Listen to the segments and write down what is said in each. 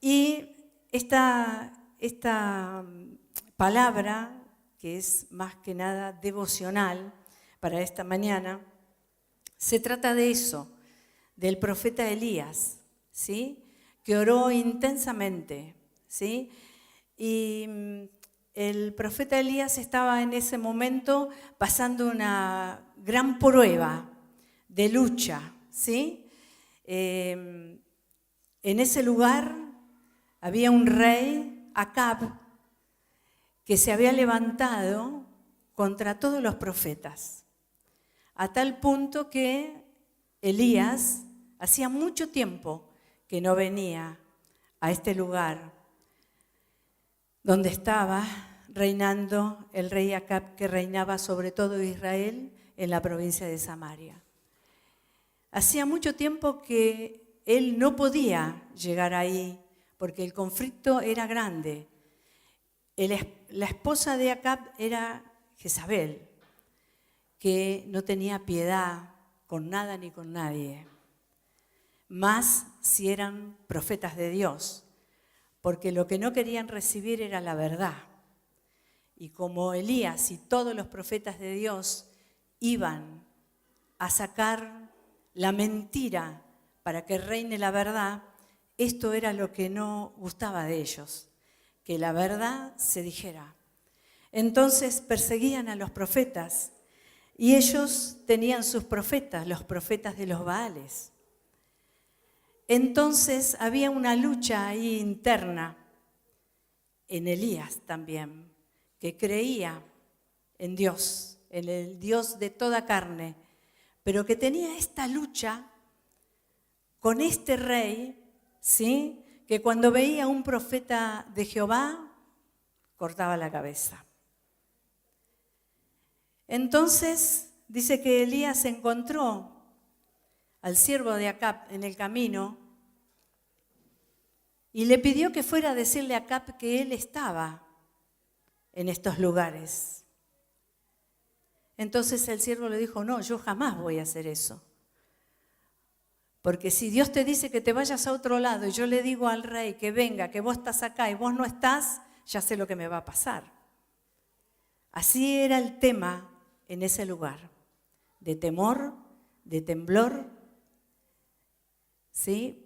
Y esta palabra, que es más que nada devocional para esta mañana, se trata de eso, del profeta Elías, ¿sí? Que oró intensamente, ¿sí? Y el profeta Elías estaba en ese momento pasando una gran prueba de lucha, ¿sí? En ese lugar había un rey, Acab, que se había levantado contra todos los profetas, a tal punto que Elías hacía mucho tiempo que no venía a este lugar donde estaba reinando el rey Acab, que reinaba sobre todo Israel en la provincia de Samaria. Hacía mucho tiempo que él no podía llegar ahí porque el conflicto era grande. La esposa de Acab era Jezabel, que no tenía piedad con nada ni con nadie, más si eran profetas de Dios, porque lo que no querían recibir era la verdad. Y como Elías y todos los profetas de Dios iban a sacar la mentira para que reine la verdad, esto era lo que no gustaba de ellos, que la verdad se dijera. Entonces perseguían a los profetas y ellos tenían sus profetas, los profetas de los Baales. Entonces había una lucha ahí interna en Elías también, que creía en Dios, en el Dios de toda carne, pero que tenía esta lucha con este rey, ¿sí? Que cuando veía a un profeta de Jehová, cortaba la cabeza. Entonces dice que Elías encontró al siervo de Acab en el camino y le pidió que fuera a decirle a Acab que él estaba en estos lugares. Entonces el siervo le dijo, no, yo jamás voy a hacer eso. Porque si Dios te dice que te vayas a otro lado y yo le digo al rey que venga, que vos estás acá y vos no estás, ya sé lo que me va a pasar. Así era el tema en ese lugar, de temor, de temblor, ¿sí?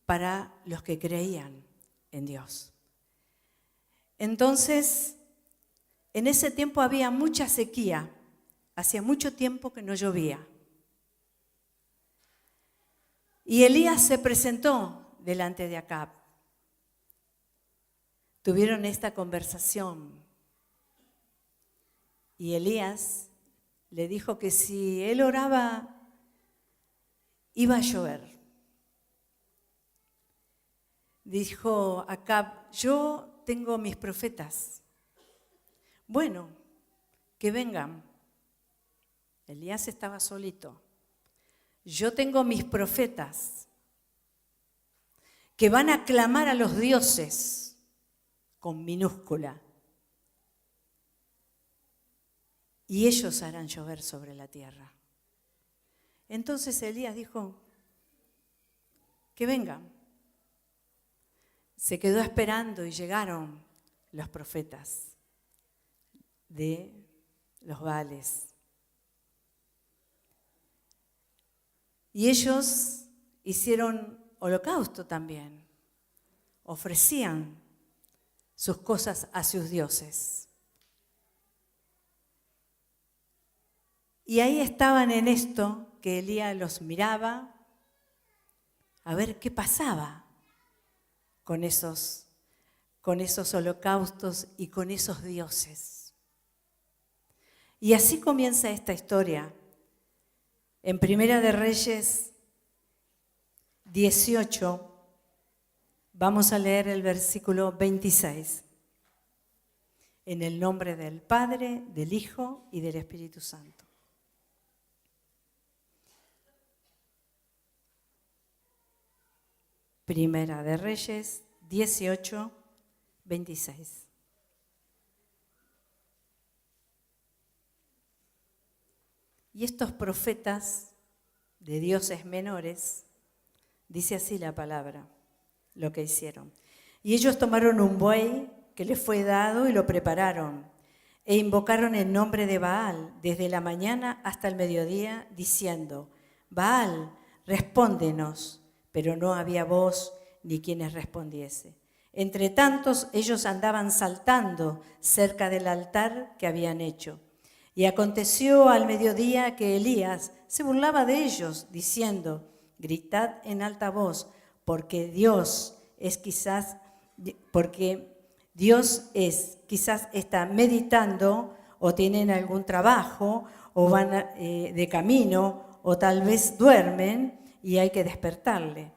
Para los que creían en Dios. Entonces, en ese tiempo había mucha sequía, hacía mucho tiempo que no llovía. Y Elías se presentó delante de Acab. Tuvieron esta conversación. Y Elías le dijo que si él oraba, iba a llover. Dijo Acab, yo tengo mis profetas. Bueno, que vengan. Elías estaba solito. Yo tengo mis profetas que van a clamar a los dioses con minúscula. Y ellos harán llover sobre la tierra. Entonces Elías dijo, que vengan. Se quedó esperando y llegaron los profetas de los Baales. Y ellos hicieron holocausto también. Ofrecían sus cosas a sus dioses. Y ahí estaban en esto que Elías los miraba a ver qué pasaba con esos holocaustos y con esos dioses. Y así comienza esta historia. En Primera de Reyes 18, vamos a leer el versículo 26. En el nombre del Padre, del Hijo y del Espíritu Santo. Primera de Reyes 18, 26. Y estos profetas de dioses menores, dice así la palabra, lo que hicieron. Y ellos tomaron un buey que les fue dado y lo prepararon, e invocaron el nombre de Baal desde la mañana hasta el mediodía, diciendo: Baal, respóndenos. Pero no había voz ni quienes respondiese. Entre tantos, ellos andaban saltando cerca del altar que habían hecho. Y aconteció al mediodía que Elías se burlaba de ellos, diciendo: Gritad en alta voz, porque Dios quizás está meditando, o tienen algún trabajo, o van de camino, o tal vez duermen y hay que despertarle.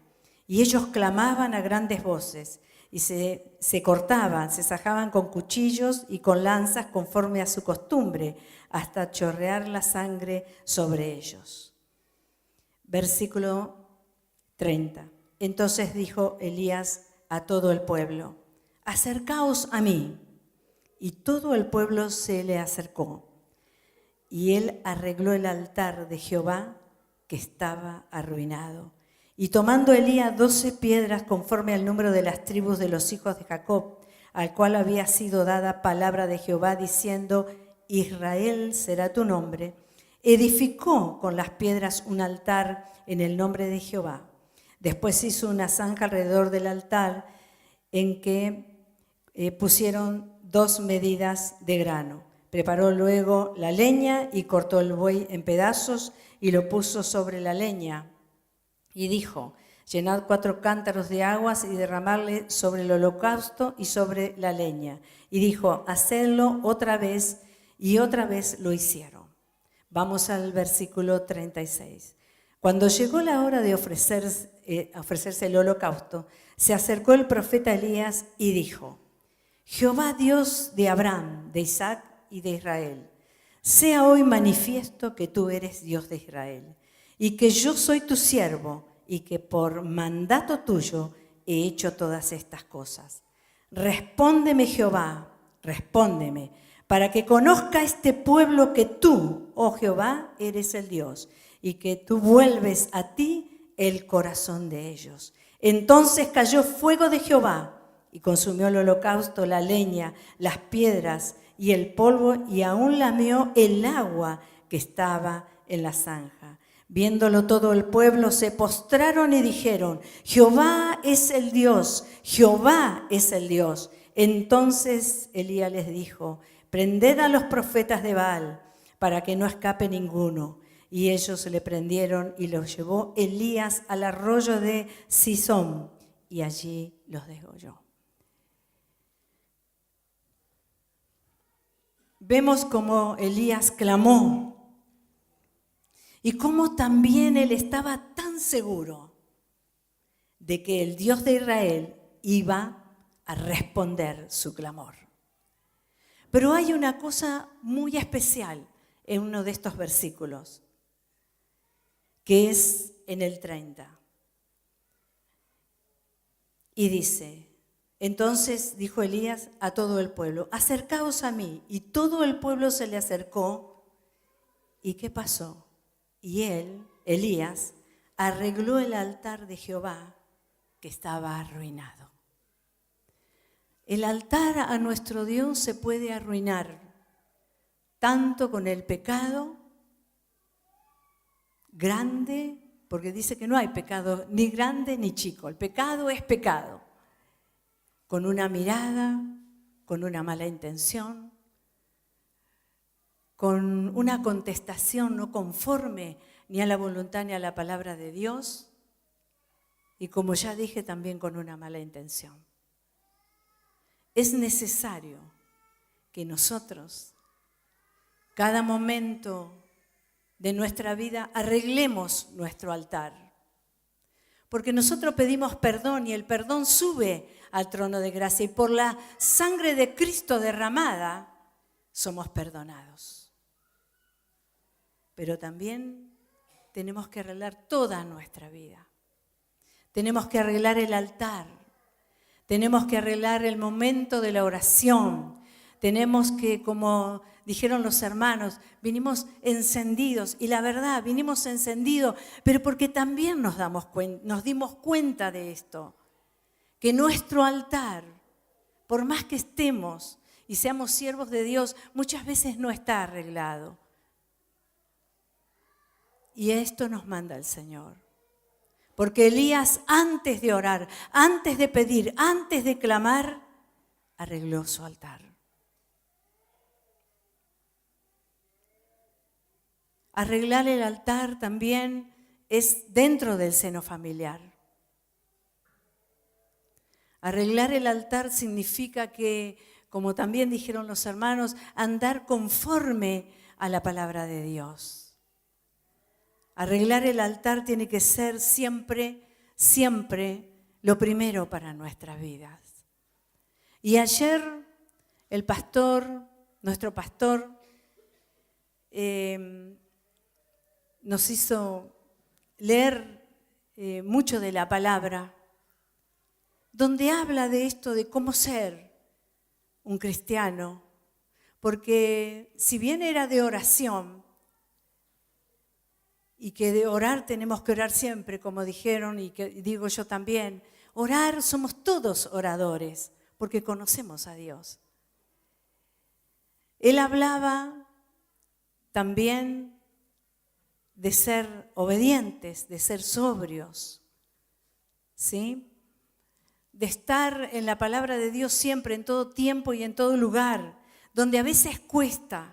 Y ellos clamaban a grandes voces y se cortaban, se sajaban con cuchillos y con lanzas conforme a su costumbre, hasta chorrear la sangre sobre ellos. Versículo 30. Entonces dijo Elías a todo el pueblo: acercaos a mí. Y todo el pueblo se le acercó. Y él arregló el altar de Jehová que estaba arruinado. Y tomando Elías 12 piedras conforme al número de las tribus de los hijos de Jacob, al cual había sido dada palabra de Jehová diciendo: Israel será tu nombre, edificó con las piedras un altar en el nombre de Jehová. Después hizo una zanja alrededor del altar en que pusieron 2 medidas de grano. Preparó luego la leña y cortó el buey en pedazos y lo puso sobre la leña. Y dijo: llenad 4 cántaros de aguas y derramadle sobre el holocausto y sobre la leña. Y dijo: hacedlo otra vez, y otra vez lo hicieron. Vamos al versículo 36. Cuando llegó la hora de ofrecerse el holocausto, se acercó el profeta Elías y dijo: Jehová Dios de Abraham, de Isaac y de Israel, sea hoy manifiesto que tú eres Dios de Israel, y que yo soy tu siervo, y que por mandato tuyo he hecho todas estas cosas. Respóndeme, Jehová, respóndeme, para que conozca este pueblo que tú, oh Jehová, eres el Dios, y que tú vuelves a ti el corazón de ellos. Entonces cayó fuego de Jehová y consumió el holocausto, la leña, las piedras y el polvo, y aún lamió el agua que estaba en la zanja. Viéndolo todo el pueblo, se postraron y dijeron: Jehová es el Dios, Jehová es el Dios. Entonces Elías les dijo: prended a los profetas de Baal, para que no escape ninguno. Y ellos le prendieron y los llevó Elías al arroyo de Sison, y allí los degolló. Vemos cómo Elías clamó y cómo también él estaba tan seguro de que el Dios de Israel iba a responder su clamor. Pero hay una cosa muy especial en uno de estos versículos, que es en el 30. Y dice: entonces dijo Elías a todo el pueblo: acercaos a mí. Y todo el pueblo se le acercó. ¿Y qué pasó? Y él, Elías, arregló el altar de Jehová que estaba arruinado. El altar a nuestro Dios se puede arruinar tanto con el pecado grande, porque dice que no hay pecado ni grande ni chico. El pecado es pecado. Con una mirada, con una mala intención, con una contestación no conforme ni a la voluntad ni a la palabra de Dios, y como ya dije, también con una mala intención. Es necesario que nosotros, cada momento de nuestra vida, arreglemos nuestro altar. Porque nosotros pedimos perdón y el perdón sube al trono de gracia, y por la sangre de Cristo derramada somos perdonados. Pero también tenemos que arreglar toda nuestra vida. Tenemos que arreglar el altar. Tenemos que arreglar el momento de la oración. Tenemos que, como dijeron los hermanos, vinimos encendidos. Y la verdad, vinimos encendidos, pero porque también nos dimos cuenta de esto, que nuestro altar, por más que estemos y seamos siervos de Dios, muchas veces no está arreglado. Y esto nos manda el Señor. Porque Elías, antes de orar, antes de pedir, antes de clamar, arregló su altar. Arreglar el altar también es dentro del seno familiar. Arreglar el altar significa que, como también dijeron los hermanos, andar conforme a la palabra de Dios. Arreglar el altar tiene que ser siempre, siempre lo primero para nuestras vidas. Y ayer el pastor, nuestro pastor, nos hizo leer mucho de la palabra, donde habla de esto, de cómo ser un cristiano, porque si bien era de oración, y que de orar tenemos que orar siempre, como dijeron y que digo yo también, orar somos todos oradores, porque conocemos a Dios. Él hablaba también de ser obedientes, de ser sobrios, ¿sí? De estar en la palabra de Dios siempre, en todo tiempo y en todo lugar, donde a veces cuesta,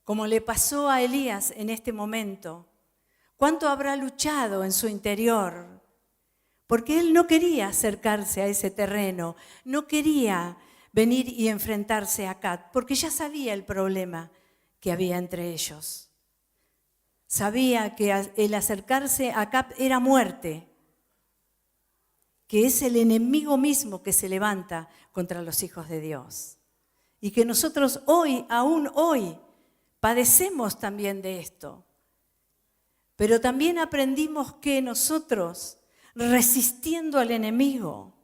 como le pasó a Elías en este momento. ¿Cuánto habrá luchado en su interior? Porque él no quería acercarse a ese terreno, no quería venir y enfrentarse a Acat, porque ya sabía el problema que había entre ellos. Sabía que el acercarse a Acat era muerte, que es el enemigo mismo que se levanta contra los hijos de Dios. Y que nosotros hoy, aún hoy, padecemos también de esto. Pero también aprendimos que nosotros, resistiendo al enemigo,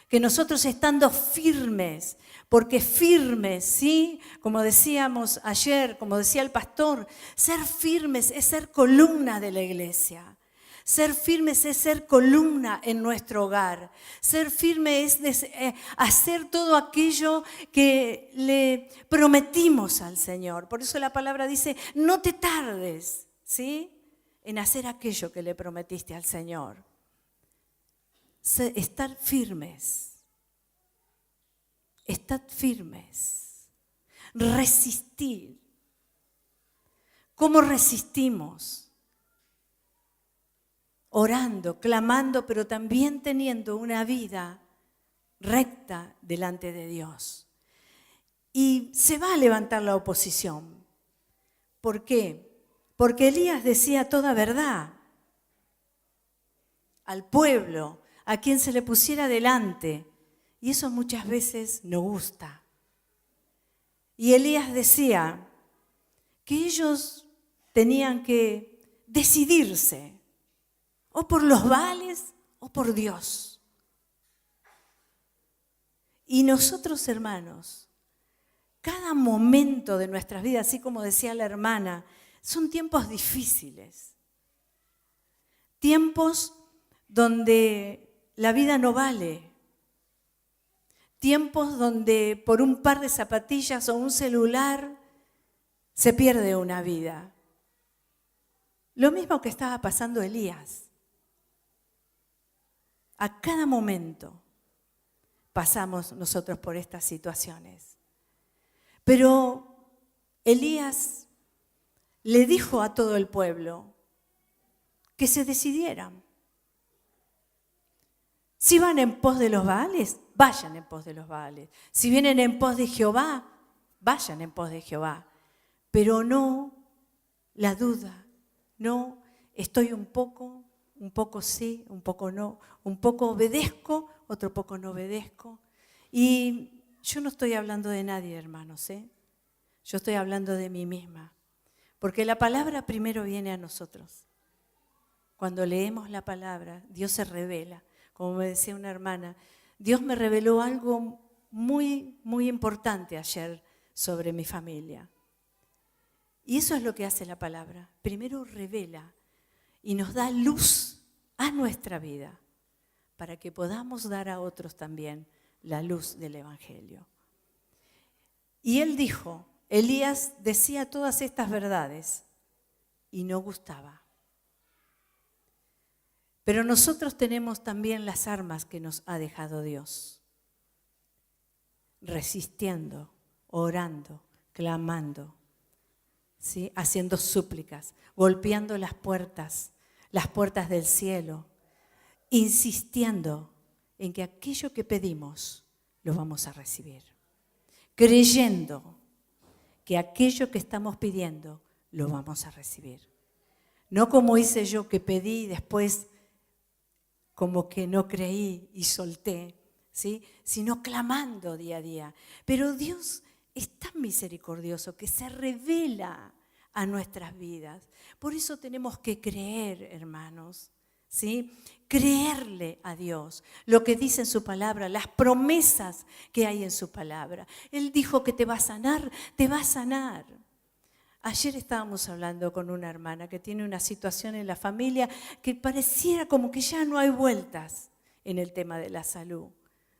que nosotros estando firmes, porque firmes, ¿sí? Como decíamos ayer, como decía el pastor, ser firmes es ser columna de la iglesia. Ser firmes es ser columna en nuestro hogar. Ser firme es hacer todo aquello que le prometimos al Señor. Por eso la palabra dice, no te tardes, ¿sí? En hacer aquello que le prometiste al Señor. Estar firmes. Estad firmes. Resistir. ¿Cómo resistimos? Orando, clamando, pero también teniendo una vida recta delante de Dios. Y se va a levantar la oposición. ¿Por qué? Porque Elías decía toda verdad al pueblo, a quien se le pusiera delante. Y eso muchas veces no gusta. Y Elías decía que ellos tenían que decidirse. O por los Baales o por Dios. Y nosotros, hermanos, cada momento de nuestras vidas, así como decía la hermana, son tiempos difíciles. Tiempos donde la vida no vale. Tiempos donde por un par de zapatillas o un celular se pierde una vida. Lo mismo que estaba pasando Elías. A cada momento pasamos nosotros por estas situaciones. Pero Elías le dijo a todo el pueblo que se decidieran. Si van en pos de los Baales, vayan en pos de los Baales. Si vienen en pos de Jehová, vayan en pos de Jehová. Pero no la duda, no estoy un poco sí, un poco no, un poco obedezco, otro poco no obedezco. Y yo no estoy hablando de nadie, hermanos, yo estoy hablando de mí misma. Porque la palabra primero viene a nosotros. Cuando leemos la palabra, Dios se revela. Como me decía una hermana, Dios me reveló algo muy, muy importante ayer sobre mi familia. Y eso es lo que hace la palabra. Primero revela y nos da luz a nuestra vida para que podamos dar a otros también la luz del Evangelio. Y él dijo, Elías decía todas estas verdades y no gustaba. Pero nosotros tenemos también las armas que nos ha dejado Dios. Resistiendo, orando, clamando, ¿sí? Haciendo súplicas, golpeando las puertas del cielo, insistiendo en que aquello que pedimos lo vamos a recibir. Creyendo que aquello que estamos pidiendo lo vamos a recibir. No como hice yo, que pedí y después como que no creí y solté, ¿sí? Sino clamando día a día. Pero Dios es tan misericordioso que se revela a nuestras vidas. Por eso tenemos que creer, hermanos, ¿sí? Creerle a Dios, lo que dice en su palabra, las promesas que hay en su palabra. Él dijo que te va a sanar, te va a sanar. Ayer estábamos hablando con una hermana que tiene una situación en la familia que pareciera como que ya no hay vueltas en el tema de la salud,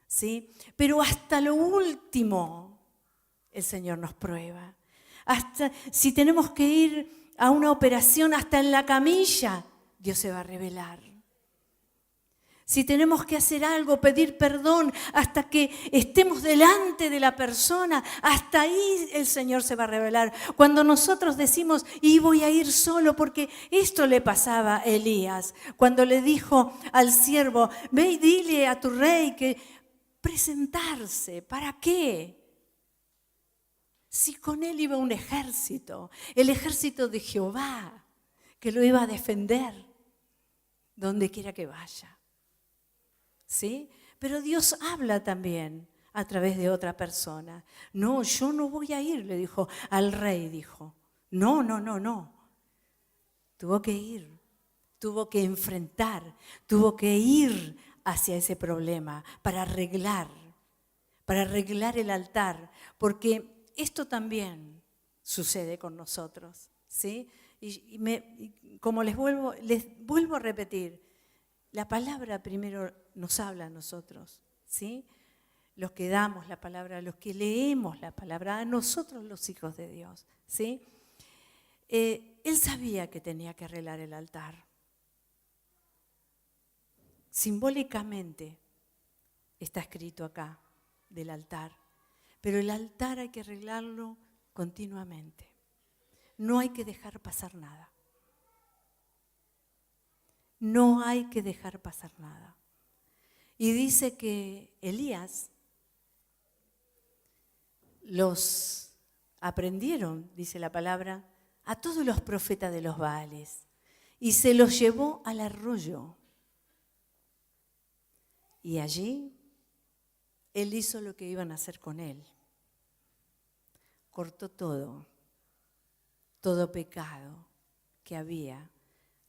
¿sí? Pero hasta lo último el Señor nos prueba. Hasta si tenemos que ir a una operación, hasta en la camilla, Dios se va a revelar. Si tenemos que hacer algo, pedir perdón, hasta que estemos delante de la persona, hasta ahí el Señor se va a revelar. Cuando nosotros decimos, y voy a ir solo, porque esto le pasaba a Elías, cuando le dijo al siervo, ve y dile a tu rey que presentarse, ¿para qué? Si con él iba un ejército, el ejército de Jehová, que lo iba a defender donde quiera que vaya. ¿Sí? Pero Dios habla también a través de otra persona. No, yo no voy a ir, le dijo al rey, dijo. No. Tuvo que ir, tuvo que enfrentar, tuvo que ir hacia ese problema para arreglar el altar, porque esto también sucede con nosotros, ¿sí? Como les vuelvo a repetir, la palabra primero nos habla a nosotros, ¿sí? Los que damos la palabra, los que leemos la palabra, a nosotros los hijos de Dios, ¿sí? Él sabía que tenía que arreglar el altar. Simbólicamente está escrito acá del altar, pero el altar hay que arreglarlo continuamente. No hay que dejar pasar nada. No hay que dejar pasar nada. Y dice que Elías los aprendieron, dice la palabra, a todos los profetas de los Baales y se los llevó al arroyo. Y allí él hizo lo que iban a hacer con él. Cortó todo pecado que había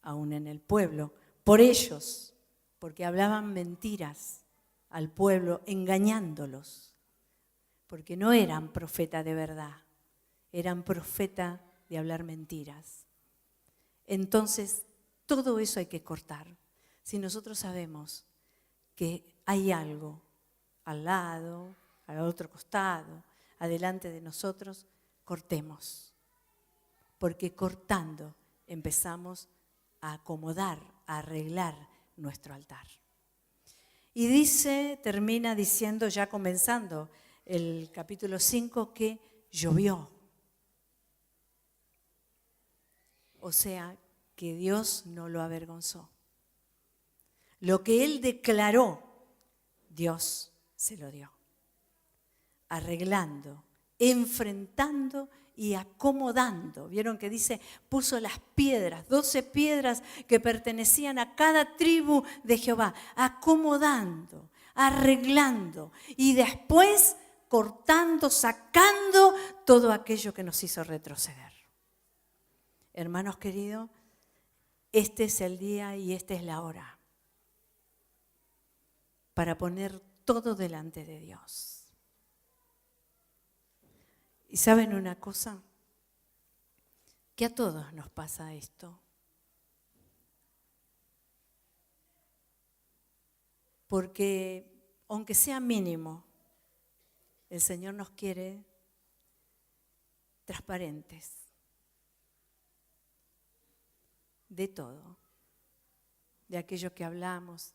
aún en el pueblo. Por ellos, porque hablaban mentiras al pueblo, engañándolos, porque no eran profetas de verdad, eran profetas de hablar mentiras. Entonces, todo eso hay que cortar. Si nosotros sabemos que hay algo al lado, al otro costado, adelante de nosotros, cortemos, porque cortando empezamos a acomodar, a arreglar nuestro altar. Y termina diciendo, ya comenzando el capítulo 5, que llovió. O sea, que Dios no lo avergonzó. Lo que él declaró, Dios se lo dio. Arreglando, enfrentando y acomodando. Vieron que dice, puso las piedras, 12 piedras que pertenecían a cada tribu de Jehová, acomodando, arreglando y después cortando, sacando todo aquello que nos hizo retroceder. Hermanos queridos, este es el día y esta es la hora para poner todo delante de Dios. ¿Y saben una cosa? Que a todos nos pasa esto. porque aunque sea mínimo, el Señor nos quiere transparentes de todo, de aquello que hablamos,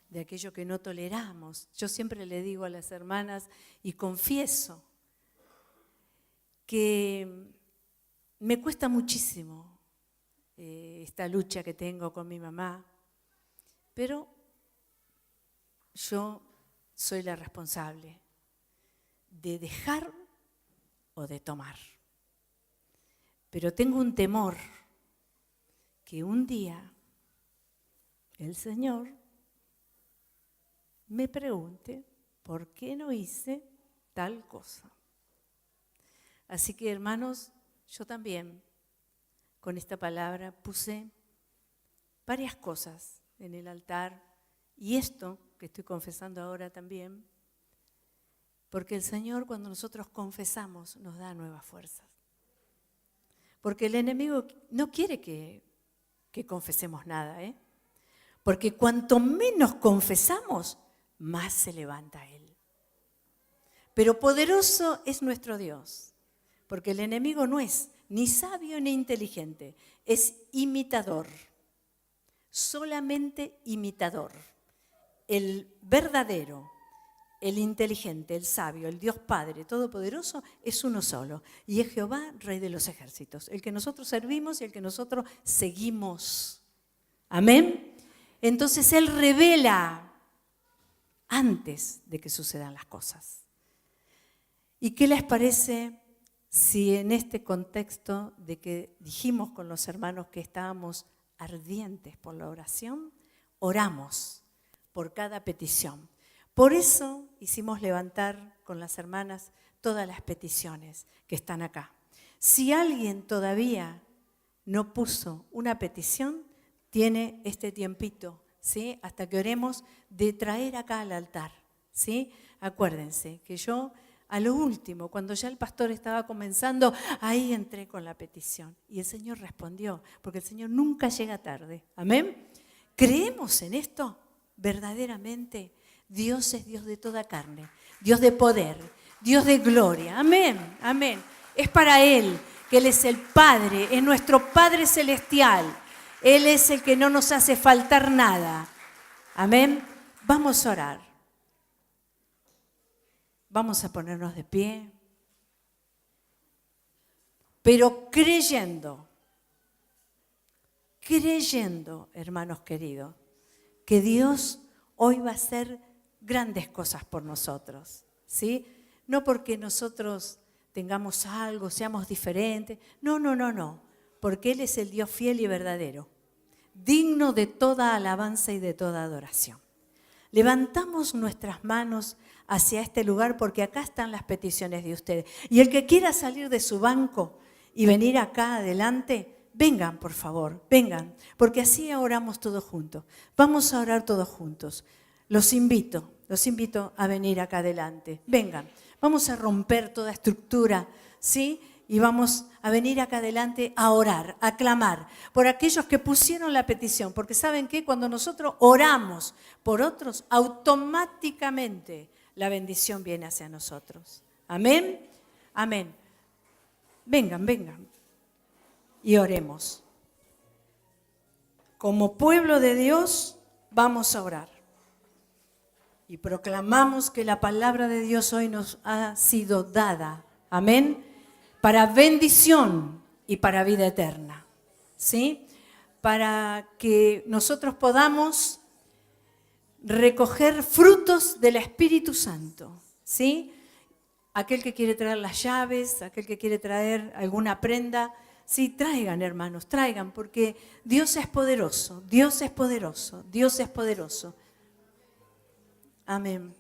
de aquello que no toleramos. Yo siempre le digo a las hermanas y confieso que me cuesta muchísimo esta lucha que tengo con mi mamá, pero yo soy la responsable de dejar o de tomar. Pero tengo un temor que un día el Señor me pregunte por qué no hice tal cosa. Así que, hermanos, yo también con esta palabra puse varias cosas en el altar y esto que estoy confesando ahora también, porque el Señor cuando nosotros confesamos nos da nuevas fuerzas. Porque el enemigo no quiere que confesemos nada, porque cuanto menos confesamos, más se levanta Él. Pero poderoso es nuestro Dios, porque el enemigo no es ni sabio ni inteligente, es imitador, solamente imitador. El verdadero, el inteligente, el sabio, el Dios Padre Todopoderoso es uno solo, y es Jehová, Rey de los ejércitos, el que nosotros servimos y el que nosotros seguimos. Amén. Entonces Él revela antes de que sucedan las cosas. ¿Y qué les parece si en este contexto de que dijimos con los hermanos que estábamos ardientes por la oración, oramos por cada petición? Por eso hicimos levantar con las hermanas todas las peticiones que están acá. Si alguien todavía no puso una petición, tiene este tiempito, ¿sí? Hasta que oremos, de traer acá al altar, ¿sí? Acuérdense que yo a lo último, cuando ya el pastor estaba comenzando, ahí entré con la petición y el Señor respondió, porque el Señor nunca llega tarde. ¿Amén? ¿Creemos en esto? Verdaderamente, Dios es Dios de toda carne, Dios de poder, Dios de gloria. Amén, amén. Es para Él, que Él es el Padre, es nuestro Padre celestial. Él es el que no nos hace faltar nada. Amén. Vamos a orar. Vamos a ponernos de pie. Pero creyendo, hermanos queridos, que Dios hoy va a hacer grandes cosas por nosotros, ¿sí? No porque nosotros tengamos algo, seamos diferentes. No. Porque Él es el Dios fiel y verdadero, digno de toda alabanza y de toda adoración. Levantamos nuestras manos hacia este lugar porque acá están las peticiones de ustedes. Y el que quiera salir de su banco y venir acá adelante, vengan, por favor, vengan, porque así oramos todos juntos. Vamos a orar todos juntos. Los invito a venir acá adelante. Vengan, vamos a romper toda estructura, ¿sí? Y vamos a venir acá adelante a orar, a clamar por aquellos que pusieron la petición. Porque ¿saben qué? Cuando nosotros oramos por otros, automáticamente la bendición viene hacia nosotros. Amén, amén. Vengan. Y oremos. Como pueblo de Dios, vamos a orar. Y proclamamos que la palabra de Dios hoy nos ha sido dada. Amén. Para bendición y para vida eterna, ¿sí? Para que nosotros podamos recoger frutos del Espíritu Santo, ¿sí? Aquel que quiere traer las llaves, aquel que quiere traer alguna prenda, sí, traigan, hermanos, traigan, porque Dios es poderoso, Dios es poderoso, Dios es poderoso. Amén.